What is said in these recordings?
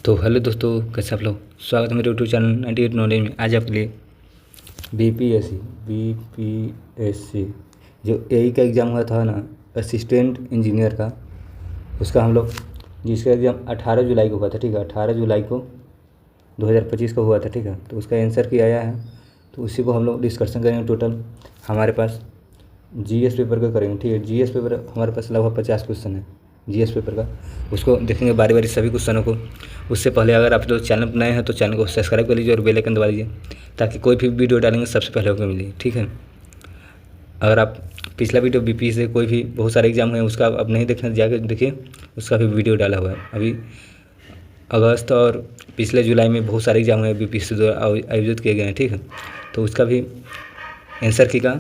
तो हेलो दोस्तों, कैसे आप लोग। स्वागत है मेरे यूट्यूब चैनल 98 नॉलेज में। आज आपके लिए बीपीएससी जो एई का एग्ज़ाम हुआ था ना, असिस्टेंट इंजीनियर का, उसका हम लोग जिसका एग्ज़ाम 18 जुलाई को हुआ था, ठीक है। 18 जुलाई को 2025 को हुआ था, ठीक है। तो उसका आंसर की आया है, तो उसी को हम लोग डिस्कशन करेंगे। टोटल हमारे पास जीएस पेपर का करेंगे, ठीक है। जीएस पेपर हमारे पास लगभग 50 क्वेश्चन है जीएस पेपर का, उसको देखेंगे बारी बारी सभी क्वेश्चनों को। उससे पहले अगर आप लोग चैनल पर नए हैं तो चैनल को सब्सक्राइब कर लीजिए और बेल आइकन दबा दीजिए, ताकि कोई भी वीडियो डालेंगे सबसे पहले होकर मिले, ठीक है। अगर आप पिछला वीडियो बीपी से कोई भी बहुत सारे एग्जाम हुए उसका आप नहीं देखें, जाकर देखिए, उसका भी वीडियो डाला हुआ है। अभी अगस्त और पिछले जुलाई में बहुत सारे एग्जाम हुए बीपी से द्वारा आयोजित किए गए हैं, ठीक है। तो उसका भी आंसर की का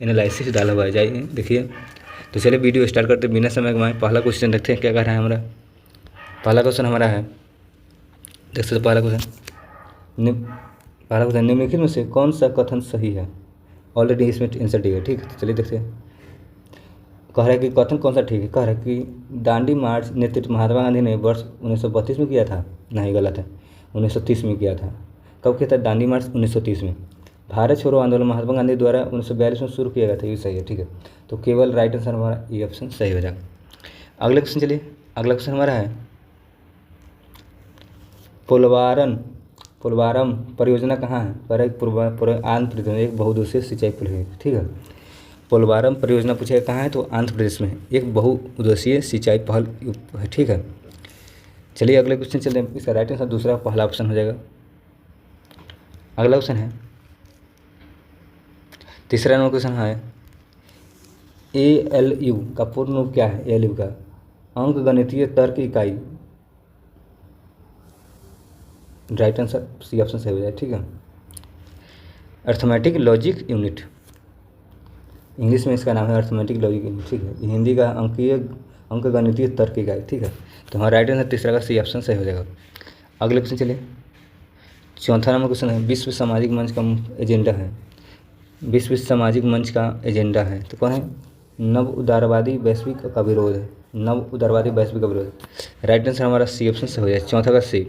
एनालिसिस डाला हुआ है, जाइए देखिए। तो चलिए वीडियो स्टार्ट करते बिना समय गंवाए। पहला क्वेश्चन देखते हैं क्या कह रहा है हमारा। पहला क्वेश्चन हमारा है, देख सकते पहला क्वेश्चन निम्नलिखित में से कौन सा कथन सही है। ऑलरेडी इसमें आंसर दी है, ठीक है। तो चलिए देखते हैं। कह रहा है कि कथन कौन सा ठीक है। कह रहा है कि दांडी मार्च नेतृत्व महात्मा गांधी ने वर्ष 1932 में किया था। नहीं, गलत है, 1930 में किया था। कब किया था दांडी मार्च? 1930 में। भारत छोड़ो आंदोलन महात्मा गांधी द्वारा 1942 में शुरू किया गया था, ये सही है, ठीक है। तो केवल राइट आंसर हमारा ये ऑप्शन सही हो जाएगा। अगले क्वेश्चन चलिए। अगला क्वेश्चन हमारा है, पोलवारम परियोजना कहाँ है। पर आंध्र प्रदेश में एक बहुउद्देशीय सिंचाई परियोजना, ठीक है। पोलवारम परियोजना पूछे कहाँ है, तो आंध्र प्रदेश में एक बहुउद्देशीय सिंचाई पहल है, ठीक है। चलिए अगले क्वेश्चन चलते हैं। इसका राइट आंसर दूसरा पहला ऑप्शन हो जाएगा। अगला क्वेश्चन है, तीसरा नंबर क्वेश्चन है, ALU का पूर्ण रूप क्या है। ALU का अंक गणितीय तर्क इकाई। राइट आंसर सी ऑप्शन सही हो जाए, ठीक है। अर्थमेटिक लॉजिक यूनिट, इंग्लिश में इसका नाम है अर्थमेटिक लॉजिक यूनिट, ठीक है। हिंदी का अंक गणितीय तर्क इकाई, ठीक है। तो हमारा राइट आंसर तीसरा का सी ऑप्शन सही हो जाएगा। अगले क्वेश्चन चलिए। चौथा नंबर क्वेश्चन है, विश्व सामाजिक मंच का एजेंडा है। विश्व सामाजिक मंच का एजेंडा है तो कौन है। नव उदारवादी वैश्विक का विरोध है। नव उदारवादी वैश्विक का विरोध। राइट आंसर हमारा सी ऑप्शन से हो जाए, चौथा का सी।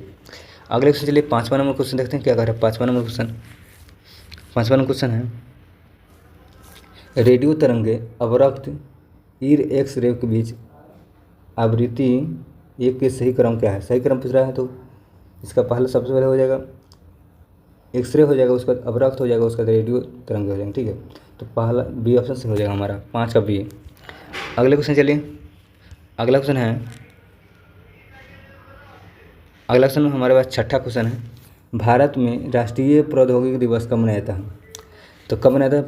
अगले क्वेश्चन चलिए। पाँचवा नंबर क्वेश्चन देखते हैं क्या कह रहा है। पाँचवा नंबर क्वेश्चन है, रेडियो तरंगे अवरक्त ईर एक्स रे के बीच आवृत्ति एक के सही क्रम क्या है। सही क्रम पूछ रहा है, तो इसका पहला सबसे पहले हो जाएगा एक्सरे हो जाएगा, उसका अवरक्त हो जाएगा, उसका रेडियो तरंगे हो जाएंगे, ठीक है। तो पहला बी ऑप्शन से हो जाएगा हमारा, 5 का बी। अगले क्वेश्चन चलिए। अगला क्वेश्चन में हमारे पास छठा क्वेश्चन है, भारत में राष्ट्रीय प्रौद्योगिकी दिवस कब मनाया था। तो कब मनाया था।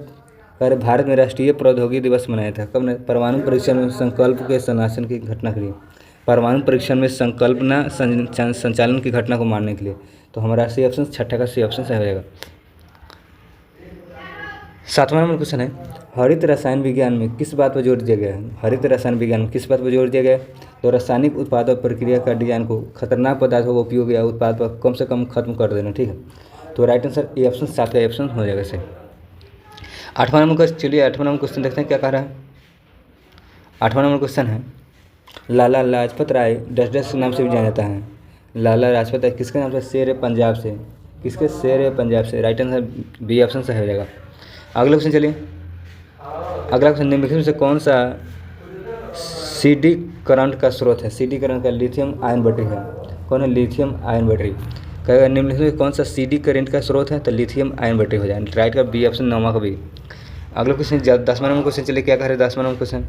अरे भारत में राष्ट्रीय प्रौद्योगिकी दिवस मनाया था कब। परमाणु परीक्षण में संकल्प के संचालन की घटना के लिए। परमाणु परीक्षण में संकल्पना संचालन की घटना को मानने के लिए। तो हमारा सी ऑप्शन छठा का सी ऑप्शन सही हो जाएगा। सातवां नंबर क्वेश्चन है, हरित रसायन विज्ञान में किस बात पर जोर दिया गया है। हरित रसायन विज्ञान में किस बात पर जोर दिया गया है। तो रासायनिक उत्पाद और प्रक्रिया का डिजाइन को खतरनाक पदार्थों का उपयोग या उत्पाद पर कम से कम खत्म कर देना, ठीक है। तो राइट आंसर ए ऑप्शन 7 का ऑप्शन हो जाएगा सही। आठवां नंबर क्वेश्चन चलिए। आठवां नंबर क्वेश्चन देखते हैं क्या कह रहा है। आठवां नंबर क्वेश्चन है, लाला लाजपत राय डस डस के नाम से भी जाना जाता है। लाला लाजपत राय किसके नाम से। शेर पंजाब से। किसके। शेर पंजाब से। राइट आंसर बी ऑप्शन सही हो जाएगा। अगला क्वेश्चन चलिए। अगला क्वेश्चन, निम्नलिखित में से कौन सा CD करंट का स्रोत है। CD करंट का लिथियम आयन बैटरी है। कौन है। Lithium ion battery. कहेगा निम्नलिखित में कौन सा CD करंट का स्रोत है, तो लिथियम आयन बैटरी हो जाए। राइट का बी ऑप्शन, 9वां का बी। अगला क्वेश्चन 10वां नंबर क्वेश्चन चलिए क्या कह रहे हैं। 10वां नंबर क्वेश्चन,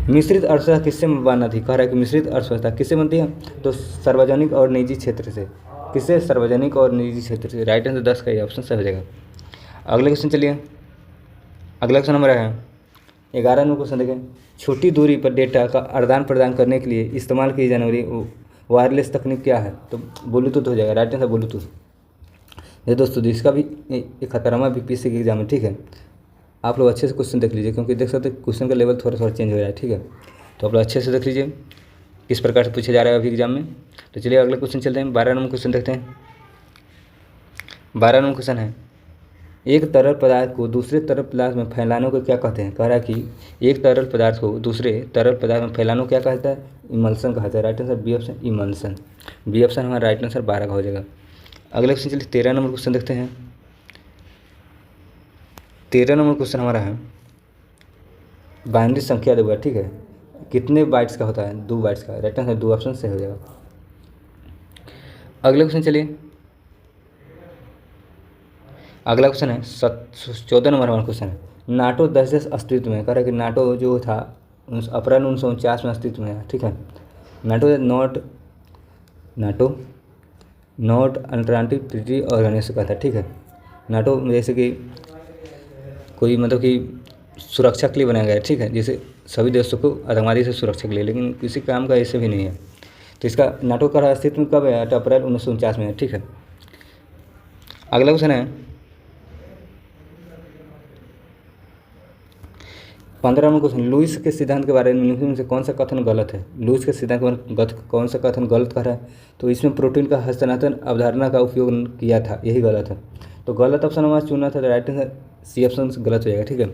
मिश्रित अर्थव्यवस्था किससे बनना थी। कह रहा है कि मिश्रित अर्थव्यवस्था किससे बनती है, तो सार्वजनिक और निजी क्षेत्र से। किससे। सार्वजनिक और निजी क्षेत्र से। राइट आंसर 10 का ये ऑप्शन सही हो जाएगा। अगले क्वेश्चन चलिए। अगला क्वेश्चन हमारा है 11 नंबर क्वेश्चन देखें, छोटी दूरी पर डेटा का आदान प्रदान करने के लिए इस्तेमाल की जाने वाली वायरलेस तकनीक क्या है, तो ब्लूटूथ हो जाएगा। Right answer Bluetooth. ये दोस्तों इसका भी एक खतरनाक बीपीएससी के एग्जाम है, ठीक है। आप लोग अच्छे से क्वेश्चन देख लीजिए, क्योंकि देख सकते हैं क्वेश्चन का लेवल थोड़ा थोड़ा चेंज हो रहा है, ठीक है। तो आप लोग अच्छे से देख लीजिए किस प्रकार से पूछा जा रहा है अभी एग्जाम में। तो चलिए अगले क्वेश्चन चलते हैं। 12 नंबर क्वेश्चन देखते हैं। 12 नंबर क्वेश्चन है, एक तरल पदार्थ को दूसरे तरल पदार्थ में फैलाने को क्या कहते हैं? कह रहा है कि एक तरल पदार्थ को दूसरे तरल पदार्थ में फैलाने को क्या कहता है? इमल्सन कहता है। Right answer B option emulsion. B option हमारा राइट आंसर 12 का हो जाएगा। अगले क्वेश्चन चलिए 13 नंबर क्वेश्चन देखते हैं। 13 नंबर क्वेश्चन हमारा है बाइनरी संख्या देगा, ठीक है, कितने बाइट्स का होता है? 2 बाइट्स का। राइट आंसर 2 ऑप्शन सही हो जाएगा। अगले क्वेश्चन चलिए, अगला क्वेश्चन है 14 नंबर हमारा क्वेश्चन है नाटो 10 देश अस्तित्व में। कह रहा है कि नाटो जो था अप्रैल 1949 में अस्तित्व में है, ठीक है। NATO North Atlantic Treaty Organization का था, ठीक है। नाटो जैसे कि कोई मतलब कि सुरक्षा के लिए बनाया गया है, ठीक है, जैसे सभी देशों को आतंकवादी से सुरक्षा के लिए, लेकिन किसी काम का ऐसे भी नहीं है। तो इसका नाटो का अस्तित्व कब है? अप्रैल 1949 में है, ठीक है। अगला क्वेश्चन है 15 नंबर क्वेश्चन, लुईस के सिद्धांत के बारे में निम्नलिखित से कौन सा कथन गलत है? लुईस के सिद्धांत के बारे में कौन सा कथन गलत कर रहा है? तो इसमें प्रोटीन का हस्तांतरण अवधारणा का उपयोग किया था, यही गलत है। तो गलत ऑप्शन हमारा चुनना था, तो राइट आंसर सी ऑप्शन गलत हो जाएगा, ठीक है।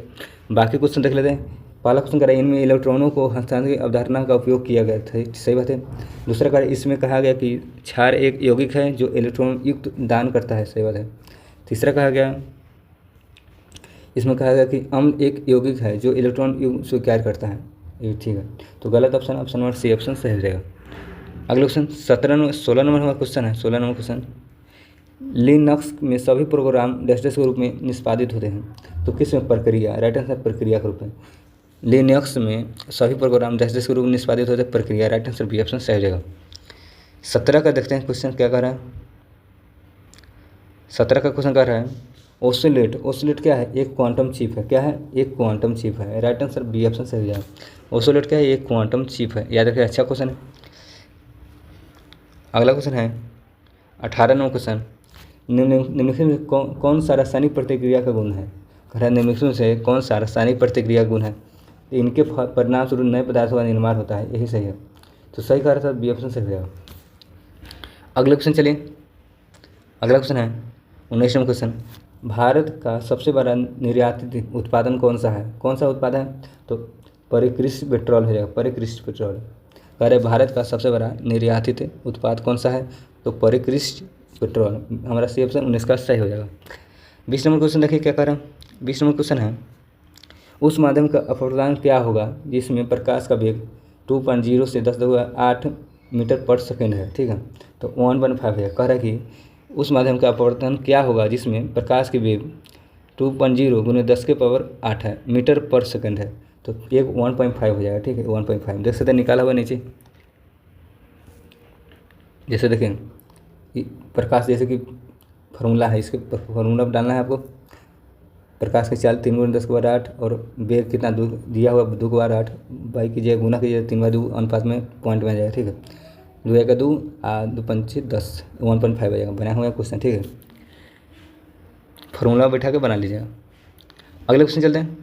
बाकी क्वेश्चन देख लेते हैं। पहला क्वेश्चन करा इनमें इलेक्ट्रॉनों को हस्तांतरण की अवधारणा का उपयोग किया गया था, सही बात है। दूसरा कार्य इसमें कहा गया कि क्षार एक यौगिक है जो इलेक्ट्रॉन युक्त दान करता है, सही बात है। तीसरा कहा गया इसमें कहा गया कि अम्ल एक यौगिक है जो इलेक्ट्रॉन युग्म स्वीकार करता है, ये ठीक है। तो गलत ऑप्शन नंबर सी ऑप्शन सही हो जाएगा। अगले क्वेश्चन 16 नंबर हमारा क्वेश्चन है। 16 नंबर क्वेश्चन, लिनक्स में सभी प्रोग्राम डेस्कटॉप के रूप में निष्पादित होते हैं, तो किस में? प्रक्रिया। राइट आंसर प्रक्रिया के रूप में। लिनक्स में सभी प्रोग्राम डेस्कटॉप के रूप में निष्पादित होते हैं, प्रक्रिया। राइट आंसर बी ऑप्शन सही हो जाएगा। 17 का देखते हैं क्वेश्चन क्या कर रहा है। 17 का क्वेश्चन कर रहा है ओसिलेट क्या है? एक क्वांटम चिप है। क्या है? एक क्वांटम चिप है। राइट आंसर बी ऑप्शन सही हो जाएगा। ओसिलेट क्या है? एक क्वांटम चिप है, याद रखिए, अच्छा क्वेश्चन है। अगला क्वेश्चन है 18 नंबर क्वेश्चन, निम्नलिखित में कौन सा रासायनिक प्रतिक्रिया का गुण है? कह रहा है निम्नलिखित में से कौन सा रासायनिक प्रतिक्रिया का गुण है? इनके परिणाम स्वरूप नए पदार्थों का निर्माण होता है, यही सही है। तो सही कह रहा था, बी ऑप्शन सही हो जाएगा। अगले क्वेश्चन चलिए, अगला क्वेश्चन है 19 नंबर क्वेश्चन, भारत का सबसे बड़ा निर्यातित उत्पादन कौन सा है? कौन सा उत्पादन है? तो परिष्कृत पेट्रोल हो जाएगा, परिष्कृत पेट्रोल। कह रहे भारत का सबसे बड़ा निर्यातित उत्पाद कौन सा है? तो परिष्कृत पेट्रोल। हमारा सी ऑप्शन 19 का सही हो जाएगा। 20 नंबर क्वेश्चन देखिए क्या कह रहा है। 20 नंबर क्वेश्चन है उस माध्यम का अपवर्तनांक क्या होगा जिसमें प्रकाश का वेग 2.0 से 10⁸ मीटर पर सेकेंड है, ठीक है। तो 1.5 है। कह रहा है कि उस माध्यम का अपवर्तन क्या होगा जिसमें प्रकाश की वेग 2.0 गुने 10⁸ है, मीटर पर सेकंड है। तो एक 1.5 हो जाएगा, ठीक है, 1.5 देख सकते हैं, निकाला हुआ नीचे। जैसे देखें प्रकाश, जैसे कि फार्मूला है, इसके फार्मूला डालना है आपको। प्रकाश की चाल 3 × 10⁸ और वेग कितना दिया हुआ 2/8 बाई कीजिए, गुना कीजिए 3/2 अनुपात में पॉइंट में आ जाएगा, ठीक है। 2 का 2 2 पंचे 10 1.5 आ जाएगा। बना हुआ है क्वेश्चन, ठीक है, फार्मूला बैठा के बना लीजिएगा। अगले क्वेश्चन चलते हैं।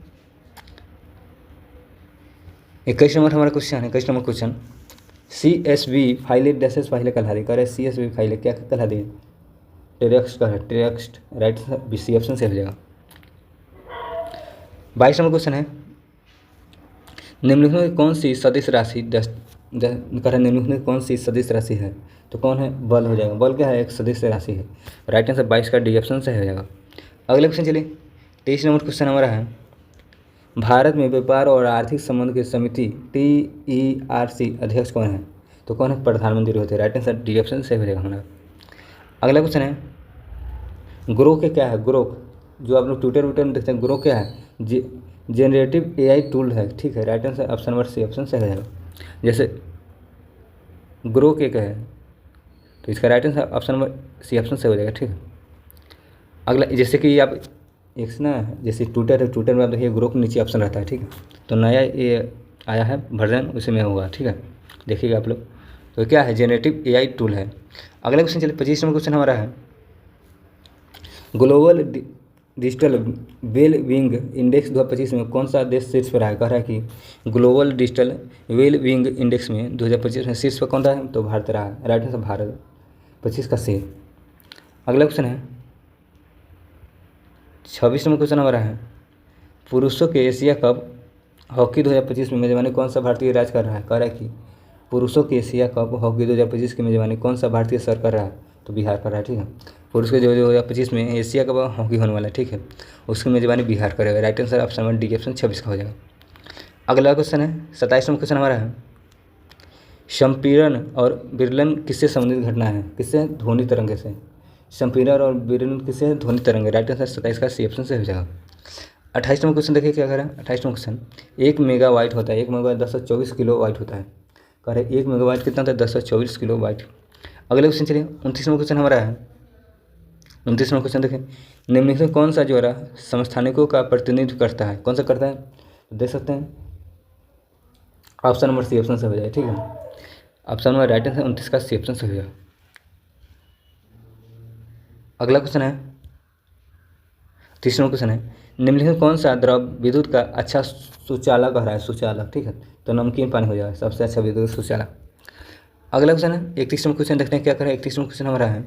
21 नंबर हमारा क्वेश्चन है। 21 नंबर क्वेश्चन, CSV फाइलें डैशेस फाइलें कहला दी। कह रहे CSV फाइलें क्या कहला दी? टेक्स्ट का है, टेक्स्ट। राइट सी ऑप्शन से हो जाएगा। 22 नंबर क्वेश्चन है निम्नलिखित में कौन सी सदिश राशि निम्नलिखित में कौन सी सदिश राशि है? तो कौन है? बल हो जाएगा। बल क्या है? एक सदिश राशि है। राइट आंसर 22 का डी ऑप्शन से हो जाएगा। अगले क्वेश्चन चलिए, 23 नंबर क्वेश्चन हमारा है भारत में व्यापार और आर्थिक संबंध की समिति TERC अध्यक्ष कौन है? तो कौन है? प्रधानमंत्री होते हैं। राइट आंसर डी ऑप्शन से हो जाएगा हमारा। अगला क्वेश्चन है ग्रोक के क्या है? ग्रोक जो आप लोग ट्विटर में देखते हैं, ग्रोक क्या है? जेनरेटिव AI टूल है, ठीक है। Right answer option number C option से हो जाएगा। जैसे ग्रोक एक है, तो इसका right answer option number C option से हो जाएगा, ठीक है। अगला जैसे कि आप एक ना, जैसे ट्विटर है, ट्विटर में आप देखिए ग्रोक नीचे ऑप्शन रहता है, ठीक है। तो नया ये आया है वर्जन, उसी में होगा, ठीक है, देखिएगा आप लोग। तो क्या है? जेनरेटिव AI टूल है। अगला क्वेश्चन चलिए, 25 नंबर क्वेश्चन हमारा है global digital well wing index 2025 में कौन सा देश शीर्ष पर है? कह रहा है कि global digital well wing index में 2025 में शीर्ष पर कौन रहा है? तो भारत रहा है। राइट आंसर भारत 25 का सी। अगला क्वेश्चन है 26 नंबर क्वेश्चन हमारा है, पुरुषों के एशिया कप हॉकी 2025 में मेजबानी कौन सा भारतीय राज्य कर रहा है? कह रहा है कि पुरुषों के एशिया कप हॉकी 2025 की मेजबानी कौन सा भारतीय शहर कर रहा है? तो बिहार कर रहा है। ठीक है, पुरुष के जो 2025 में एशिया कप हॉकी होने वाला है, ठीक है, उसकी मेजबानी बिहार करेगा। Right answer option number D option 26 का हो जाएगा। अगला क्वेश्चन है 27 नंबर क्वेश्चन हमारा है, संपीड़न और विरलन किससे संबंधित घटना है? किससे? ध्वनि तरंग से। संपीड़न और विरलन किससे? ध्वनि तरंग। राइट आंसर 27 का सी ऑप्शन से हो जाएगा। 28 नंबर क्वेश्चन देखिए क्या कह रहा है। 28 नंबर क्वेश्चन, 1 मेगावाट होता है, 1 मेगावाट 1024 किलो वाट होता है। कह रहे 1 मेगावाट कितना होता है? 1024 किलो वाट। अगले क्वेश्चन चलिए 29 नंबर क्वेश्चन हमारा है। 29 नंबर क्वेश्चन देखें, निम्नलिखित में कौन सा ज्वारा समस्थानिकों का प्रतिनिधित्व करता है? कौन सा करता है? तो देख सकते हैं ऑप्शन नंबर सी ऑप्शन से हो जाए। ठीक है, ऑप्शन नंबर राइट आंसर 29 का सी ऑप्शन से हो जाएगा। अगला क्वेश्चन है 30 नंबर क्वेश्चन है, निम्नलिखित कौन सा द्रव विद्युत का अच्छा सुचालक रहा है? सुचालक। ठीक है, तो नमकीन पानी हो जाएगा सबसे अच्छा विद्युत सुचालक। अगला क्वेश्चन है 31 नंबर क्वेश्चन, देखते हैं क्या करें। 31 नंबर क्वेश्चन हमारा है,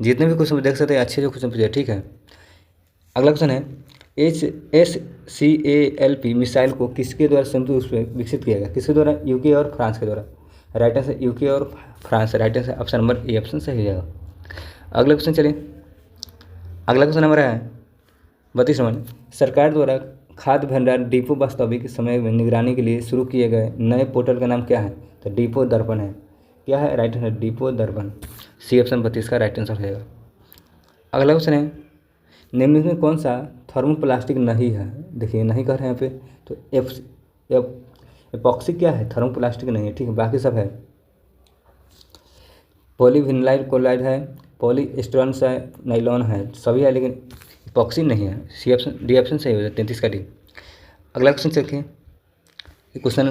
जितने भी क्वेश्चन देख सकते हैं अच्छे जो क्वेश्चन पूछे। ठीक है, अगला क्वेश्चन है, HSCALP मिसाइल को किसके द्वारा संयुक्त रूप से विकसित किया गया? किसके द्वारा? यूके और फ्रांस के द्वारा। राइट आंसर यूके और France. Right answer option number A option सही हो जाएगा। अगला क्वेश्चन चलिए, अगला क्वेश्चन हमारा है 32 नंबर, सरकार द्वारा खाद्य भंडार डिपो वास्तविक समय में निगरानी के लिए शुरू किए गए नए पोर्टल का नाम क्या है? तो डिपो दर्पण है। क्या है? राइट आंसर डिपो दर्पण। सी ऑप्शन 32 का राइट आंसर हो जाएगा। अगला क्वेश्चन है, निम्नलिखित में कौन सा थर्मोप्लास्टिक नहीं है? देखिए नहीं कर रहे हैं यहाँ पे, तो एपॉक्सी क्या है? थर्मोप्लास्टिक नहीं है। ठीक है, बाकी सब है, पॉलीविनाइल क्लोराइड है, पॉलीस्टीरीन है, नाइलॉन है, सभी है, लेकिन एपॉक्सी नहीं है। सी ऑप्शन डी ऑप्शन सही हो जाए 33 का डी। अगला क्वेश्चन देखिए, क्वेश्चन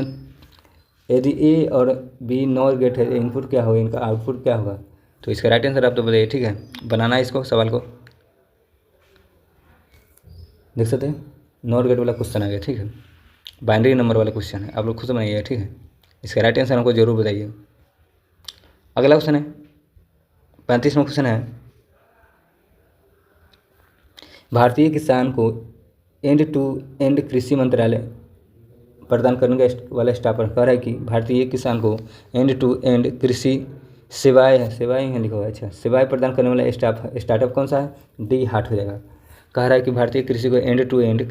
यदि ए और बी नॉर गेट है, इनपुट क्या होगा, इनका आउटपुट क्या होगा? तो इसका राइट आंसर आप तो बताइए। ठीक है, बनाना है इसको सवाल को, देख सकते हैं नॉट गेट वाला क्वेश्चन आ गया। ठीक है, बाइनरी नंबर वाला क्वेश्चन है, आप लोग खुद बनाइएगा। ठीक है, इसका राइट आंसर हमको जरूर बताइए। अगला क्वेश्चन है 35वां क्वेश्चन है, भारतीय किसान को एंड टू एंड कृषि मंत्रालय प्रदान करने का वाला स्टाफ कह रहा है कि भारतीय किसान को एंड टू एंड कृषि सेवाएं है, सेवाएं यहाँ लिखा हुआ है। अच्छा, सेवाएं प्रदान करने वाला स्टार्टअप कौन सा है? डी हार्ट हो जाएगा। कह रहा है कि भारतीय कृषि को एंड टू एंड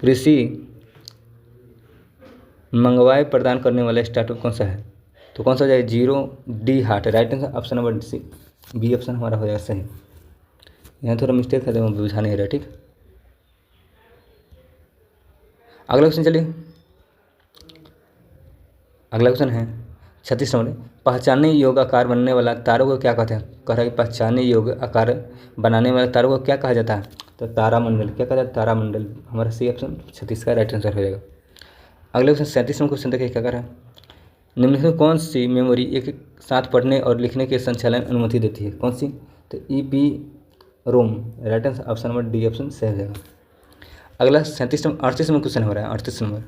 कृषि मंगवाए प्रदान करने वाला स्टार्टअप कौन सा है? तो कौन सा हो जाएगा? 0 D heart. Right answer option number C B option हमारा हो जाएगा सही। यहाँ थोड़ा मिस्टेक है तो बुझा नहीं रहा। ठीक, अगला क्वेश्चन चलिए, अगला क्वेश्चन है 36 नंबर, पहचानने योग्य आकार बनने वाला तारों को क्या कहते हैं? कह रहा है कि पहचानने योग्य आकार बनाने वाले तारों को क्या कहा जाता है? तो तारामंडल। क्या कहा जाता है? तारामंडल। हमारा सी ऑप्शन 36 का राइट आंसर हो जाएगा। अगले क्वेश्चन 37 नंबर क्वेश्चन देखिए क्या कर रहा है, निम्नलिखित में कौन सी मेमोरी एक साथ पढ़ने और लिखने के संचालन अनुमति देती है? कौन सी? तो EEPROM। Right answer option number D option सही हो जाएगा। अगला 38 नंबर क्वेश्चन हो रहा है 38 नंबर,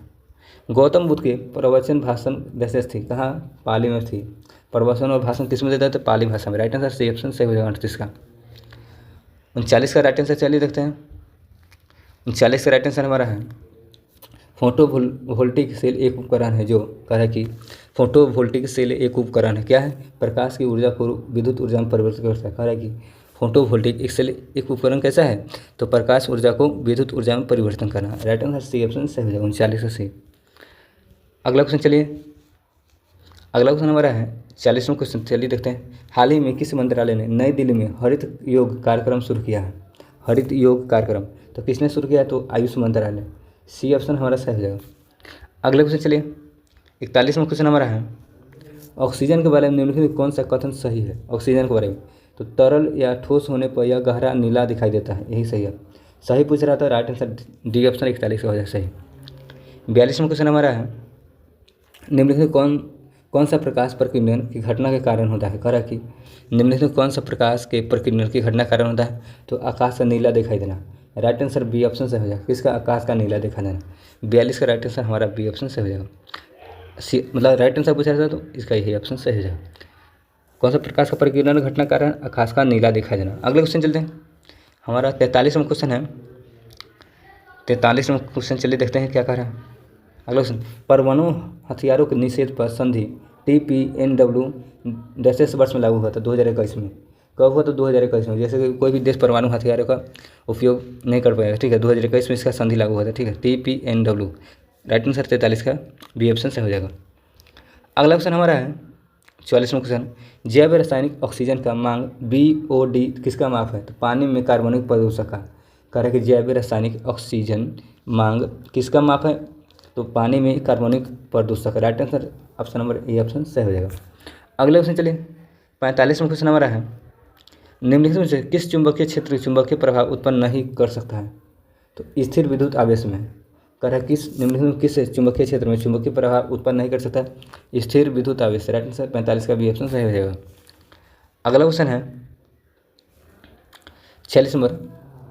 गौतम बुद्ध के प्रवचन भाषण जैसे थी कहाँ? पाली में थी। प्रवचन और भाषण किस में देता है? तो पाली भाषा में। राइट आंसर सी ऑप्शन सही हो जाएगा 38 का। 39 का राइट आंसर चलिए देखते हैं। 39 का राइट आंसर हमारा है, फोटो वोल्टिक सेल एक उपकरण है जो कह रहा है कि फोटो वोल्टिक सेल एक उपकरण है। क्या है? प्रकाश की ऊर्जा को विद्युत ऊर्जा में परिवर्तित करता है। कह रहा है कि फोटो वोल्टिक एक सेल एक उपकरण कैसा है? तो प्रकाश ऊर्जा को विद्युत ऊर्जा में परिवर्तन करना। राइट आंसर सी ऑप्शन सही हो जाएगा 39 का सही। अगला क्वेश्चन चलिए, अगला क्वेश्चन हमारा है 40वां क्वेश्चन, चलिए देखते हैं। हाल ही में किस मंत्रालय ने नई दिल्ली में हरित योग कार्यक्रम शुरू किया है? हरित योग कार्यक्रम तो किसने शुरू किया है? तो आयुष मंत्रालय। सी ऑप्शन हमारा सही हो जाएगा। अगले क्वेश्चन चलिए, 41वां क्वेश्चन हमारा है, ऑक्सीजन के बारे में निम्नलिखित कौन सा कथन सही है? ऑक्सीजन के बारे में तो तरल या ठोस होने पर यह गहरा नीला दिखाई देता है, यही सही है। सही पूछ रहा था, राइट आंसर डी ऑप्शन 41 हो जाए सही। 42वां क्वेश्चन हमारा है, निम्नलिखित कौन सा प्रकाश प्रकीर्णन की घटना के कारण होता है? कह रहा है कि निम्नलिखित कौन सा प्रकाश के प्रकीर्णन की घटना कारण होता है? तो आकाश का नीला दिखाई देना। राइट आंसर बी ऑप्शन से हो जाएगा। किसका? आकाश का नीला दिखाई देना। 42 का राइट आंसर हमारा बी ऑप्शन से हो जाएगा। मतलब राइट आंसर पूछा जाता तो इसका यही ऑप्शन सही हो जाएगा। कौन सा प्रकाश का प्रकीर्णन घटना कारण? आकाश का नीला दिखाई देना। अगले क्वेश्चन चलते हैं, हमारा 43वां क्वेश्चन है। 43वां क्वेश्चन चलिए देखते हैं क्या कह रहा है। अगला क्वेश्चन, परमाणु हथियारों के निषेध पर संधि TPNW दस वर्ष में लागू हुआ था 2021 में। कब हुआ? तो 2021 में। जैसे कि कोई भी देश परमाणु हथियारों का उपयोग नहीं कर पाएगा, ठीक है। 2021 में इसका संधि लागू हुआ था, ठीक है। TPNW राइट आंसर 43 का बी ऑप्शन से हो जाएगा। अगला क्वेश्चन हमारा है 44वां क्वेश्चन, जैव रासायनिक ऑक्सीजन का मांग BOD किसका माप है? तो पानी में कार्बनिक प्रदूषक का कह रहा है कि जैव रासायनिक ऑक्सीजन मांग किसका माप है? तो पानी में कार्बनिक प्रदूषक। Right answer option number A option सही हो जाएगा। अगले क्वेश्चन चलिए 45वां क्वेश्चन हमारा है, निम्नलिखित में से किस चुंबकीय क्षेत्र चुंबकीय प्रभाव उत्पन्न नहीं कर सकता है? तो स्थिर विद्युत आवेश में कह रहा है किस निम्नलिखित में किस चुंबकीय क्षेत्र में चुंबकीय प्रभाव उत्पन्न नहीं कर सकता? स्थिर विद्युत आवेश। राइट आंसर 45 का बी ऑप्शन सही हो जाएगा। अगला क्वेश्चन है 46 नंबर,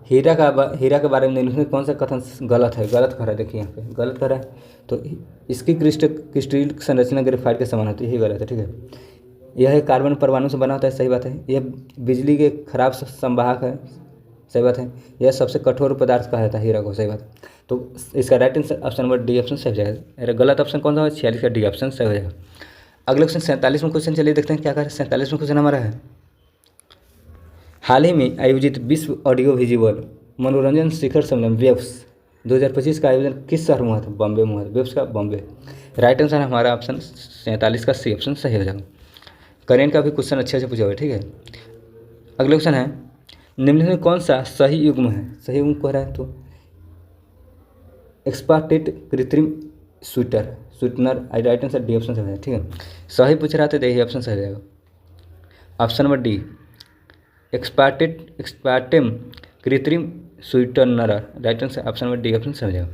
हीरा के बारे में निम्नलिखित में कौन सा कथन गलत है? गलत कह रहा है, देखिए यहाँ पे गलत कह रहा है। तो इसकी क्रिस्टल संरचना ग्रेफाइट के समान होती है, यही गलत है, ठीक है। यह कार्बन परमाणु से बना होता है, सही बात है। यह बिजली के खराब संवाहक है, सही बात है। यह सबसे कठोर पदार्थ कहा जाता है हीरा को, सही बात है। तो इसका right answer option number D option सही हो जाएगा। गलत ऑप्शन कौन सा है? 46 का डी ऑप्शन सही हो जाएगा। अगले क्वेश्चन 47वां क्वेश्चन चलिए देखते हैं क्या करें। 47वां क्वेश्चन हमारा है, हाल ही में आयोजित विश्व ऑडियो विजुअल मनोरंजन शिखर सम्मेलन वेव्स 2025 का आयोजन किस शहर में हुआ था? बॉम्बे में हुआ था, वेव्स का बॉम्बे। राइट आंसर हमारा ऑप्शन 47 का सी ऑप्शन सही हो जाएगा। करेंट का भी क्वेश्चन अच्छे से पूछा हुआ है, ठीक है। अगले क्वेश्चन है, निम्नलिखित में कौन सा सही युग्म है? सही युग्म कह रहा है तो एक्सपार्टेट कृत्रिम sweetener. Right answer D option सही है, ठीक है। सही पूछ रहा था तो यही ऑप्शन सही हो जाएगा। ऑप्शन नंबर डी एक्सपार्टेम कृत्रिम sweetener. Right answer option number D option सही हो जाएगा।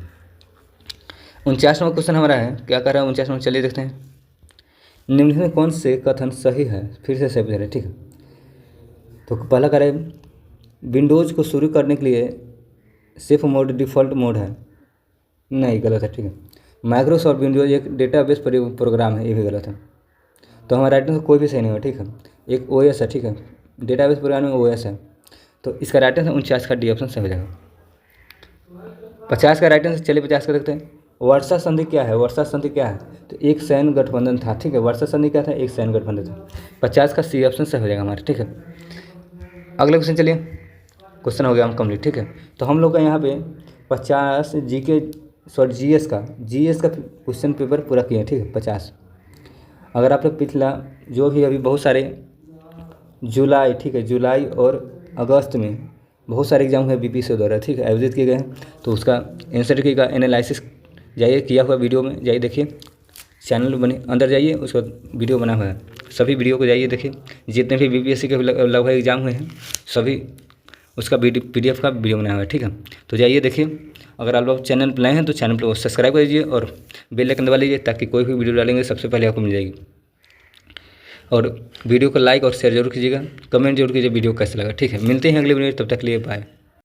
49वां क्वेश्चन हमारा है, क्या कर रहा है 49वां, चलिए देखते हैं। निम्नलिखित में कौन से कथन सही है? फिर से सही पूछ रहे हैं, ठीक है। तो पहला कह रहा है, विंडोज़ को शुरू करने के लिए सेफ मोड डिफ़ॉल्ट मोड है, नहीं गलत है, ठीक है। माइक्रोसॉफ्ट विंडोज़ एक डेटाबेस प्रोग्राम है, ये भी गलत है। तो हमारा राइट आंसर कोई भी सही नहीं होगा, ठीक है। एक OS है, ठीक है, डेटाबेस प्रोग्राम में OS है। तो इसका राइट आंसर 49 का डी ऑप्शन सही हो जाएगा। 50 का राइट आंसर, चलिए 50 का देखते हैं। वर्षा संधि क्या है? वर्षा संधि क्या है? तो एक सैन्य गठबंधन था, ठीक है। वर्षा संधि क्या था? एक सैन्य गठबंधन था। 50 का सी ऑप्शन सही हो जाएगा हमारा, ठीक है। अगले क्वेश्चन चलिए, क्वेश्चन हो गया हम कंप्लीट, ठीक है। तो हम लोग का यहाँ पे 50 GS का क्वेश्चन पेपर पूरा किए, ठीक है, 50। अगर आप लोग पिछला जो भी अभी बहुत सारे जुलाई, ठीक है, जुलाई और अगस्त में बहुत सारे एग्जाम हुए BPSC द्वारा, ठीक है, आयोजित किए गए हैं। तो उसका आंसर की का एनालिसिस जाइए किया हुआ वीडियो में जाइए देखिए, चैनल बने अंदर जाइए, उसका वीडियो बना हुआ है, सभी वीडियो को जाइए देखिए। जितने भी BPSC के लगभग एग्जाम हुए हैं सभी उसका PDF का वीडियो बनाया हुआ है, ठीक है। तो जाइए देखिए। अगर आप लोग चैनल पर नए हैं तो चैनल को सब्सक्राइब कर लीजिए और बेल आइकन दबा लीजिए, ताकि कोई भी वीडियो डालेंगे सबसे पहले आपको मिल जाएगी। और वीडियो को लाइक और शेयर जरूर कीजिएगा, कमेंट जरूर कीजिए वीडियो कैसा लगा, ठीक है। मिलते हैं अगले वीडियो, तब तक के लिए बाय।